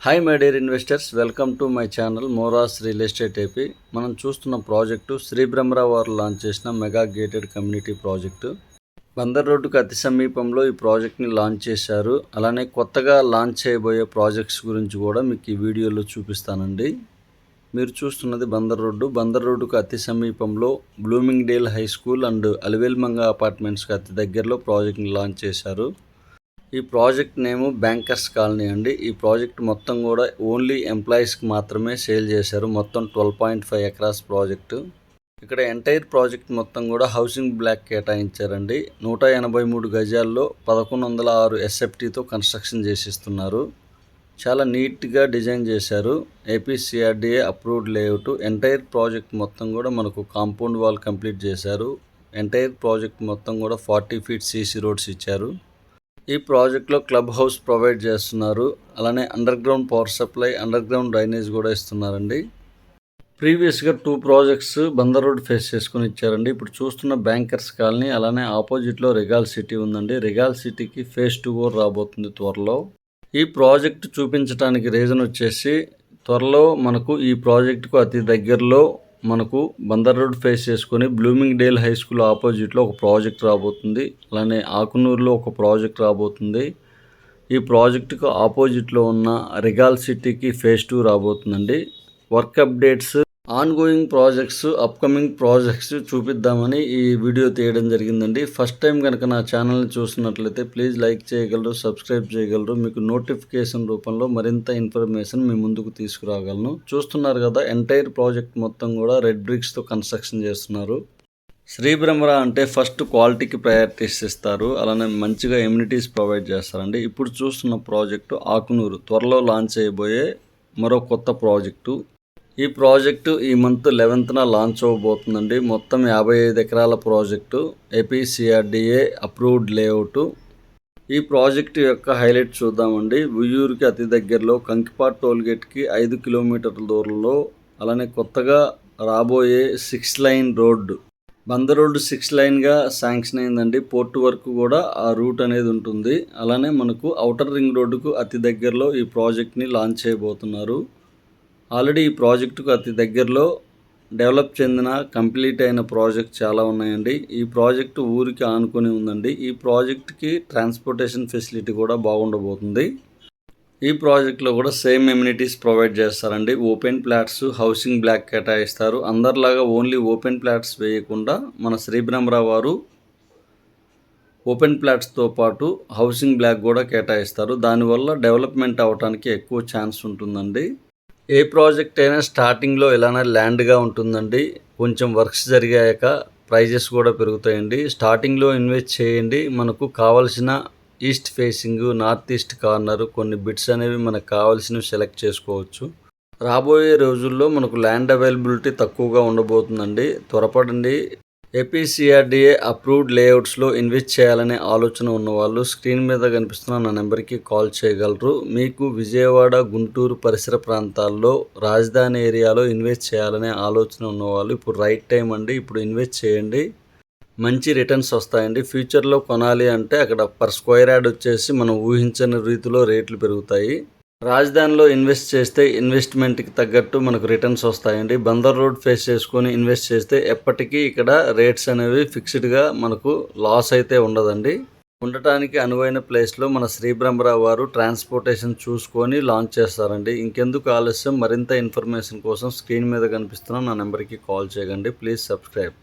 Hi my dear investors, welcome to my channel Moras real estate AP. మనం చూస్తున్న project Shri Brahmarao వారు launch చేసిన mega gated community project. Bandar రోడ్డుకు అతి సమీపంలో ఈ ప్రాజెక్ట్ని లాంచ్ చేశారు. అలానే కొత్తగా లాంచ్ చేయబోయే ప్రాజెక్ట్స్ గురించి కూడా మీకు ఈ వీడియోలో చూపిస్తానండి. మీరు చూస్తున్నది బందర్ రోడ్డుకు అతి సమీపంలో blooming dale high school and Alivelumanga అపార్ట్మెంట్స్కి అతి దగ్గరలో ప్రాజెక్ట్ని లాంచ్ చేశారు. ఈ ప్రాజెక్ట్ నేము బ్యాంకర్స్ కాలనీ అండి. ఈ ప్రాజెక్ట్ మొత్తం కూడా ఓన్లీ ఎంప్లాయీస్కి మాత్రమే సేల్ చేశారు. మొత్తం 12.5 ఎకరాస్ ప్రాజెక్టు. ఇక్కడ ఎంటైర్ ప్రాజెక్ట్ మొత్తం కూడా హౌసింగ్ బ్లాక్ కేటాయించారండి. 183 గజాల్లో 1106 ఎస్ఎఫ్టీతో కన్స్ట్రక్షన్ చేసిస్తున్నారు. చాలా నీట్గా డిజైన్ చేశారు. APCRDA approved layout. Entire project మొత్తం కూడా మనకు కాంపౌండ్ వాల్ కంప్లీట్ చేశారు. ఎంటైర్ ప్రాజెక్ట్ మొత్తం కూడా 40 ఫీట్ సీసీ రోడ్స్ ఇచ్చారు. ఈ ప్రాజెక్ట్లో క్లబ్ హౌస్ ప్రొవైడ్ చేస్తున్నారు. అలానే under ground power supply, under ground drainage కూడా ఇస్తున్నారండి. ప్రీవియస్గా 2 ప్రాజెక్ట్స్ బందర్ రోడ్ ఫేస్ చేసుకుని ఇచ్చారండి. ఇప్పుడు చూస్తున్న బ్యాంకర్స్ కాలనీ, అలానే ఆపోజిట్లో రెగాల్ సిటీ ఉందండి. రెగాల్ సిటీకి ఫేజ్ 2 కూడా రాబోతుంది త్వరలో. ఈ ప్రాజెక్ట్ చూపించడానికి రీజన్ వచ్చేసి, త్వరలో మనకు ఈ ప్రాజెక్టుకు అతి దగ్గరలో మనకు బందర్ రోడ్ ఫేస్ చేసుకొని బ్లూమింగ్ డేల్ హై స్కూల్ ఆపోజిట్లో ఒక ప్రాజెక్ట్ రాబోతుంది. అలానే ఆకునూరులో ఒక ప్రాజెక్ట్ రాబోతుంది. ఈ ప్రాజెక్టుకు ఆపోజిట్లో ఉన్న రెగాల్ సిటీకి ఫేజ్ 2 రాబోతుందండి. Work updates, ongoing projects, upcoming projects చూపిద్దామని ఈ వీడియో తీయడం జరిగిందండి. ఫస్ట్ టైం కనుక నా ఛానల్ని చూస్తున్నట్లయితే ప్లీజ్ లైక్ చేయగలరు, సబ్స్క్రైబ్ చేయగలరు. మీకు నోటిఫికేషన్ రూపంలో మరింత ఇన్ఫర్మేషన్ మీ ముందుకు తీసుకురాగలను. చూస్తున్నారు కదా, ఎంటైర్ ప్రాజెక్ట్ మొత్తం కూడా రెడ్ బ్రిక్స్తో కన్స్ట్రక్షన్ చేస్తున్నారు. శ్రీ బ్రహ్మరా అంటే ఫస్ట్ క్వాలిటీకి ప్రయారిటీస్ ఇస్తారు. అలానే మంచిగా ఎమ్యూనిటీస్ ప్రొవైడ్ చేస్తారండి. ఇప్పుడు చూస్తున్న ప్రాజెక్టు ఆకునూరు, త్వరలో లాంచ్ చేయబోయే మరో కొత్త ప్రాజెక్టు. ఈ ప్రాజెక్టు ఈ మంత్ 11న లాంచ్ అవ్వబోతుందండి. మొత్తం 55 ఎకరాల ప్రాజెక్టు, ఏపీసీఆర్డీఏ అప్రూవ్డ్ లేఅవుట్. ఈ ప్రాజెక్టు యొక్క హైలైట్ చూద్దామండి. ఉయ్యూరుకి అతి దగ్గరలో, కంకిపాట్ టోల్గేట్కి 5 కిలోమీటర్ల దూరంలో, అలానే కొత్తగా రాబోయే 6 లైన్ రోడ్డు, బందర్ రోడ్డు 6 లైన్గా శాంక్షన్ అయిందండి. పోర్టు వరకు కూడా ఆ రూట్ అనేది ఉంటుంది. అలానే మనకు ఔటర్ రింగ్ రోడ్డుకు అతి దగ్గరలో ఈ ప్రాజెక్ట్ని లాంచ్ చేయబోతున్నారు. ఆల్రెడీ ఈ ప్రాజెక్టుకు అతి దగ్గరలో డెవలప్ చెందిన కంప్లీట్ అయిన ప్రాజెక్ట్ చాలా ఉన్నాయండి. ఈ ప్రాజెక్టు ఊరికి ఆనుకొని ఉందండి. ఈ ప్రాజెక్టుకి ట్రాన్స్పోర్టేషన్ ఫెసిలిటీ కూడా బాగుండబోతుంది. ఈ ప్రాజెక్ట్లో కూడా సేమ్ ఎమ్యూనిటీస్ ప్రొవైడ్ చేస్తారండి. ఓపెన్ ప్లాట్స్, హౌసింగ్ బ్లాక్ కేటాయిస్తారు. అందరిలాగా ఓన్లీ ఓపెన్ ప్లాట్స్ వేయకుండా మన శ్రీ బ్రహ్మరావు వారు ఓపెన్ ప్లాట్స్తో పాటు హౌసింగ్ బ్లాక్ కూడా కేటాయిస్తారు. దానివల్ల డెవలప్మెంట్ అవ్వడానికి ఎక్కువ ఛాన్స్ ఉంటుందండి. ఏ ప్రాజెక్ట్ అయినా స్టార్టింగ్లో ఇలానే ల్యాండ్గా ఉంటుందండి. కొంచెం వర్క్స్ జరిగాక ప్రైజెస్ కూడా పెరుగుతాయండి. స్టార్టింగ్లో ఇన్వెస్ట్ చేయండి. మనకు కావాల్సిన east facing, north east corner, కొన్ని బిట్స్ అనేవి మనకు కావాల్సినవి సెలెక్ట్ చేసుకోవచ్చు. రాబోయే రోజుల్లో మనకు ల్యాండ్ అవైలబిలిటీ తక్కువగా ఉండబోతుందండి. త్వరపడండి. ఏపీసీఆర్డీఏ అప్రూవ్డ్ లేఅవుట్స్లో ఇన్వెస్ట్ చేయాలనే ఆలోచన ఉన్నవాళ్ళు స్క్రీన్ మీద కనిపిస్తున్న నా నెంబర్కి కాల్ చేయగలరు. మీకు విజయవాడ, గుంటూరు పరిసర ప్రాంతాల్లో, రాజధాని ఏరియాలో ఇన్వెస్ట్ చేయాలనే ఆలోచన ఉన్నవాళ్ళు ఇప్పుడు రైట్ టైం అండి. ఇప్పుడు ఇన్వెస్ట్ చేయండి. మంచి రిటర్న్స్ వస్తాయండి. ఫ్యూచర్లో కొనాలి అంటే అక్కడ పర్ స్క్వేర్ యార్డ్ వచ్చేసి మనం ఊహించని రీతిలో రేట్లు పెరుగుతాయి. రాజధానిలో ఇన్వెస్ట్ చేస్తే ఇన్వెస్ట్మెంట్కి తగ్గట్టు మనకు రిటర్న్స్ వస్తాయండి. బందర్ రోడ్ ఫేస్ చేసుకొని ఇన్వెస్ట్ చేస్తే ఎప్పటికీ ఇక్కడ రేట్స్ అనేవి ఫిక్స్డ్గా మనకు లాస్ అయితే ఉండదండి. ఉండటానికి అనువైన ప్లేస్లో మన శ్రీ బ్రహ్మరావు వారు ట్రాన్స్పోర్టేషన్ చూసుకొని లాంచ్ చేస్తారండి. ఇంకెందుకు ఆలస్యం, మరింత ఇన్ఫర్మేషన్ కోసం స్క్రీన్ మీద కనిపిస్తున్న నా నెంబర్కి కాల్ చేయండి. Please subscribe.